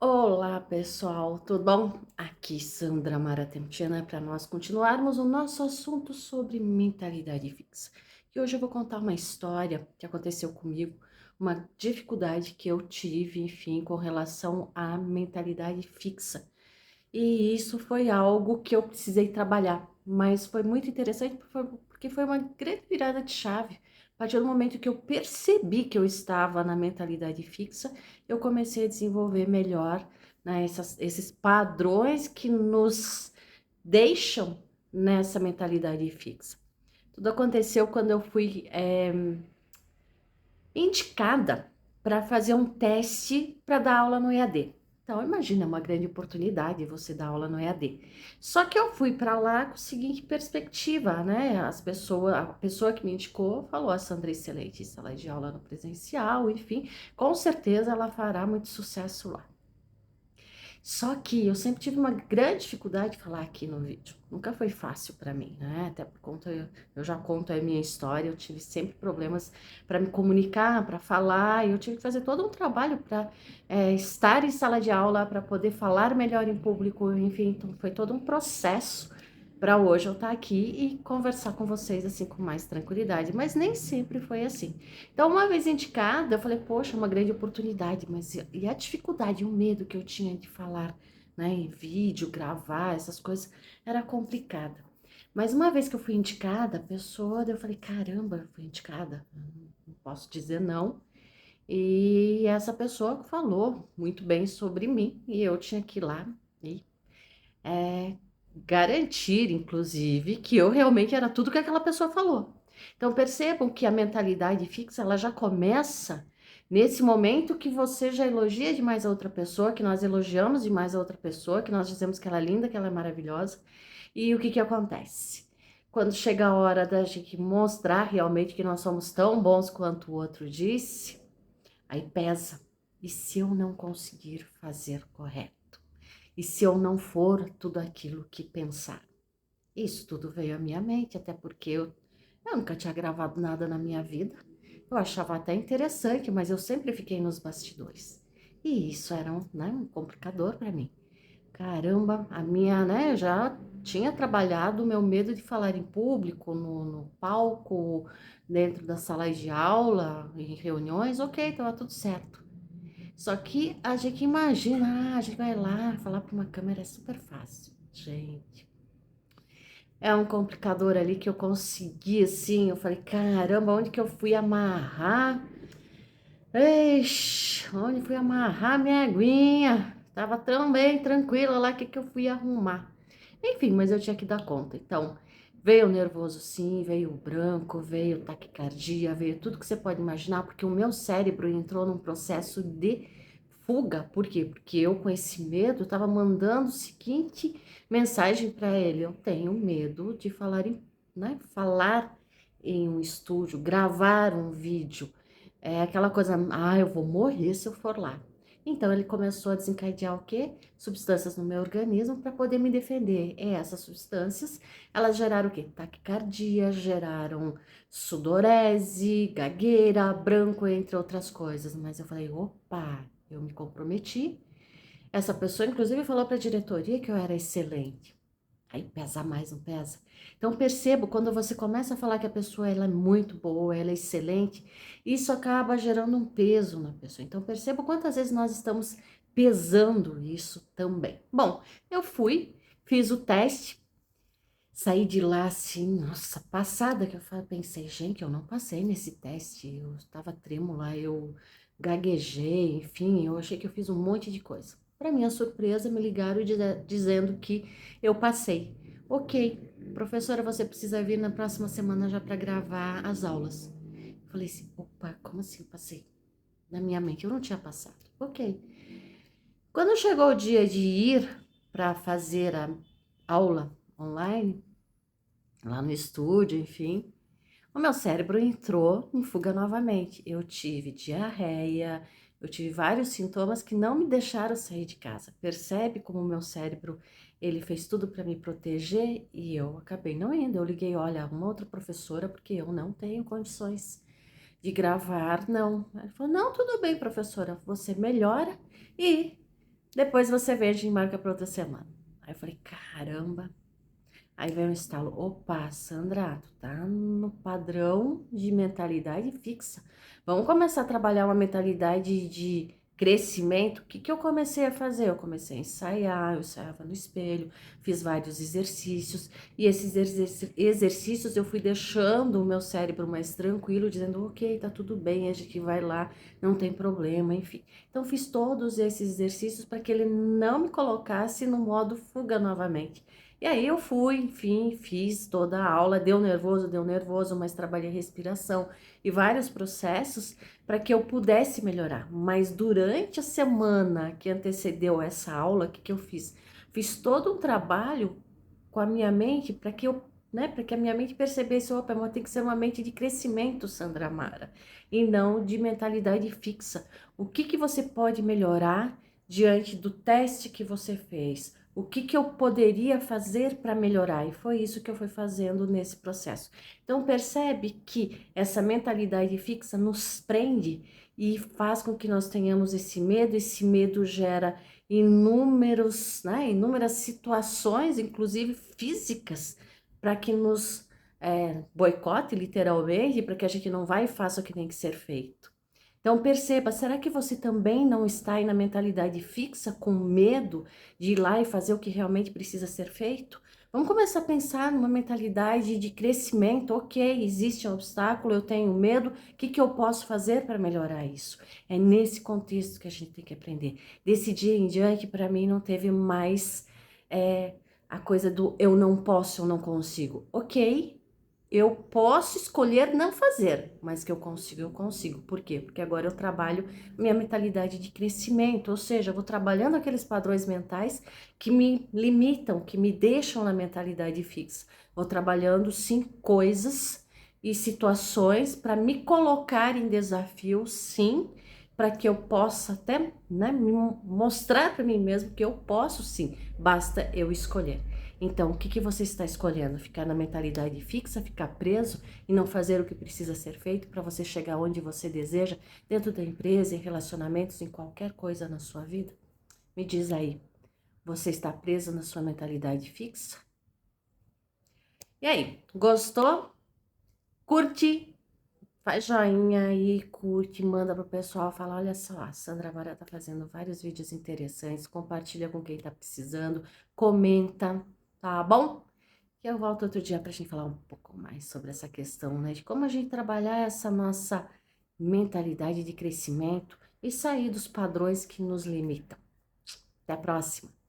Olá, pessoal, tudo bom? Aqui Sandra Maratentina para nós continuarmos o nosso assunto sobre mentalidade fixa. E hoje eu vou contar uma história que aconteceu comigo, uma dificuldade que eu tive, enfim, com relação à mentalidade fixa. E isso foi algo que eu precisei trabalhar, mas foi muito interessante porque foi uma grande virada de chave. A partir do momento que eu percebi que eu estava na mentalidade fixa, eu comecei a desenvolver melhor, né, esses padrões que nos deixam nessa mentalidade fixa. Tudo aconteceu quando eu fui indicada para fazer um teste para dar aula no EAD. Então, imagina, é uma grande oportunidade você dar aula no EAD. Só que eu fui para lá com a seguinte perspectiva, né? A pessoa que me indicou falou: a Sandra é excelente em sala de aula no presencial, enfim, com certeza ela fará muito sucesso lá. Só que eu sempre tive uma grande dificuldade de falar aqui no vídeo. Nunca foi fácil para mim, né? Até por conta, eu já conto a minha história, eu tive sempre problemas para me comunicar, para falar, e eu tive que fazer todo um trabalho para estar em sala de aula, para poder falar melhor em público, enfim, então foi todo um processo para hoje eu estar aqui e conversar com vocês assim com mais tranquilidade, mas nem sempre foi assim. Então, uma vez indicada, eu falei, poxa, uma grande oportunidade, mas e a dificuldade, o medo que eu tinha de falar, né, em vídeo, gravar, essas coisas, era complicada. Mas uma vez que eu fui indicada, a pessoa, daí eu falei, caramba, eu fui indicada, não posso dizer não. E essa pessoa falou muito bem sobre mim, e eu tinha que ir lá e é, garantir, inclusive, que eu realmente era tudo que aquela pessoa falou. Então percebam que a mentalidade fixa, ela já começa nesse momento que você já elogia demais a outra pessoa, que nós elogiamos demais a outra pessoa, que nós dizemos que ela é linda, que ela é maravilhosa. E o que que acontece? Quando chega a hora da gente mostrar realmente que nós somos tão bons quanto o outro disse, aí pesa. E se eu não conseguir fazer correto? E se eu não for tudo aquilo que pensar? Isso tudo veio à minha mente, até porque eu nunca tinha gravado nada na minha vida. Eu achava até interessante, mas eu sempre fiquei nos bastidores. E isso era um complicador para mim. Caramba, a minha, né, eu já tinha trabalhado o meu medo de falar em público, no palco, dentro das salas de aula, em reuniões, ok, estava tudo certo. Só que a gente imagina, a gente vai lá falar para uma câmera é super fácil. Gente, é um complicador ali que eu consegui, assim, eu falei, caramba, onde que eu fui amarrar? Ixi, onde fui amarrar minha aguinha? Tava tão bem tranquila lá, que eu fui arrumar? Enfim, mas eu tinha que dar conta. Então, veio o nervoso sim, veio o branco, veio taquicardia, veio tudo que você pode imaginar, porque o meu cérebro entrou num processo de fuga. Por quê? Porque eu, com esse medo, estava mandando o seguinte mensagem para ele: eu tenho medo de falar falar em um estúdio, gravar um vídeo. É aquela coisa, eu vou morrer se eu for lá. Então ele começou a desencadear o quê? Substâncias no meu organismo para poder me defender. E essas substâncias, elas geraram o quê? Taquicardia, geraram sudorese, gagueira, branco, entre outras coisas. Mas eu falei, opa, eu me comprometi. Essa pessoa, inclusive, falou para a diretoria que eu era excelente. Aí pesa mais, não pesa? Então percebo, quando você começa a falar que a pessoa ela é muito boa, ela é excelente, isso acaba gerando um peso na pessoa. Então percebo quantas vezes nós estamos pesando isso também. Bom, eu fui, fiz o teste, saí de lá assim, nossa, passada que pensei, gente, eu não passei nesse teste, eu estava trêmula, eu gaguejei, enfim, eu achei que eu fiz um monte de coisa. Para minha surpresa, me ligaram dizendo que eu passei. Ok, professora, você precisa vir na próxima semana já para gravar as aulas. Eu falei assim, opa, como assim eu passei? Na minha mente, eu não tinha passado. Ok. Quando chegou o dia de ir para fazer a aula online, lá no estúdio, enfim, o meu cérebro entrou em fuga novamente. Eu tive diarreia, eu tive vários sintomas que não me deixaram sair de casa. Percebe como o meu cérebro, ele fez tudo para me proteger e eu acabei não indo. Eu liguei, olha, uma outra professora, porque eu não tenho condições de gravar, não. Ela falou, não, tudo bem, professora, você melhora e Depois você vende e marca para outra semana. Aí eu falei, caramba. Aí veio um estalo, opa, Sandra, tu tá no padrão de mentalidade fixa. Vamos começar a trabalhar uma mentalidade de crescimento. O que que eu comecei a fazer? Eu comecei a ensaiar, eu ensaiava no espelho, fiz vários exercícios, e esses exercícios eu fui deixando o meu cérebro mais tranquilo, dizendo, ok, tá tudo bem, a gente vai lá, não tem problema, enfim. Então fiz todos esses exercícios para que ele não me colocasse no modo fuga novamente. E aí eu fui, enfim, fiz toda a aula, deu nervoso, mas trabalhei respiração e vários processos para que eu pudesse melhorar. Mas durante a semana que antecedeu essa aula, o que que eu fiz? Fiz todo um trabalho com a minha mente para que eu, né, para que a minha mente percebesse, opa, mas tem que ser uma mente de crescimento, Sandra Amara, e não de mentalidade fixa. O que que você pode melhorar diante do teste que você fez? O que que eu poderia fazer para melhorar? E foi isso que eu fui fazendo nesse processo. Então, percebe que essa mentalidade fixa nos prende e faz com que nós tenhamos esse medo gera inúmeros, né, inúmeras situações, inclusive físicas, para que nos boicote literalmente, para que a gente não vá e faça o que tem que ser feito. Então perceba, será que você também não está aí na mentalidade fixa, com medo de ir lá e fazer o que realmente precisa ser feito? Vamos começar a pensar numa mentalidade de crescimento. Ok, existe um obstáculo, eu tenho medo, o que que eu posso fazer para melhorar isso? É nesse contexto que a gente tem que aprender. Desse dia em diante, para mim, não teve mais a coisa do eu não posso, eu não consigo. Ok, eu posso escolher não fazer, mas que eu consigo, eu consigo. Por quê? Porque agora eu trabalho minha mentalidade de crescimento, ou seja, eu vou trabalhando aqueles padrões mentais que me limitam, que me deixam na mentalidade fixa. Vou trabalhando, sim, coisas e situações para me colocar em desafio, sim, para que eu possa até, né, me mostrar para mim mesmo que eu posso, sim, basta eu escolher. Então, o que que você está escolhendo? Ficar na mentalidade fixa, ficar preso e não fazer o que precisa ser feito para você chegar onde você deseja, dentro da empresa, em relacionamentos, em qualquer coisa na sua vida? Me diz aí, você está preso na sua mentalidade fixa? E aí, gostou? Curte? Faz joinha aí, curte, manda pro pessoal, fala, olha só, a Sandra Mara tá fazendo vários vídeos interessantes, compartilha com quem tá precisando, comenta, tá bom? E eu volto outro dia pra gente falar um pouco mais sobre essa questão, né, de como a gente trabalhar essa nossa mentalidade de crescimento e sair dos padrões que nos limitam. Até a próxima!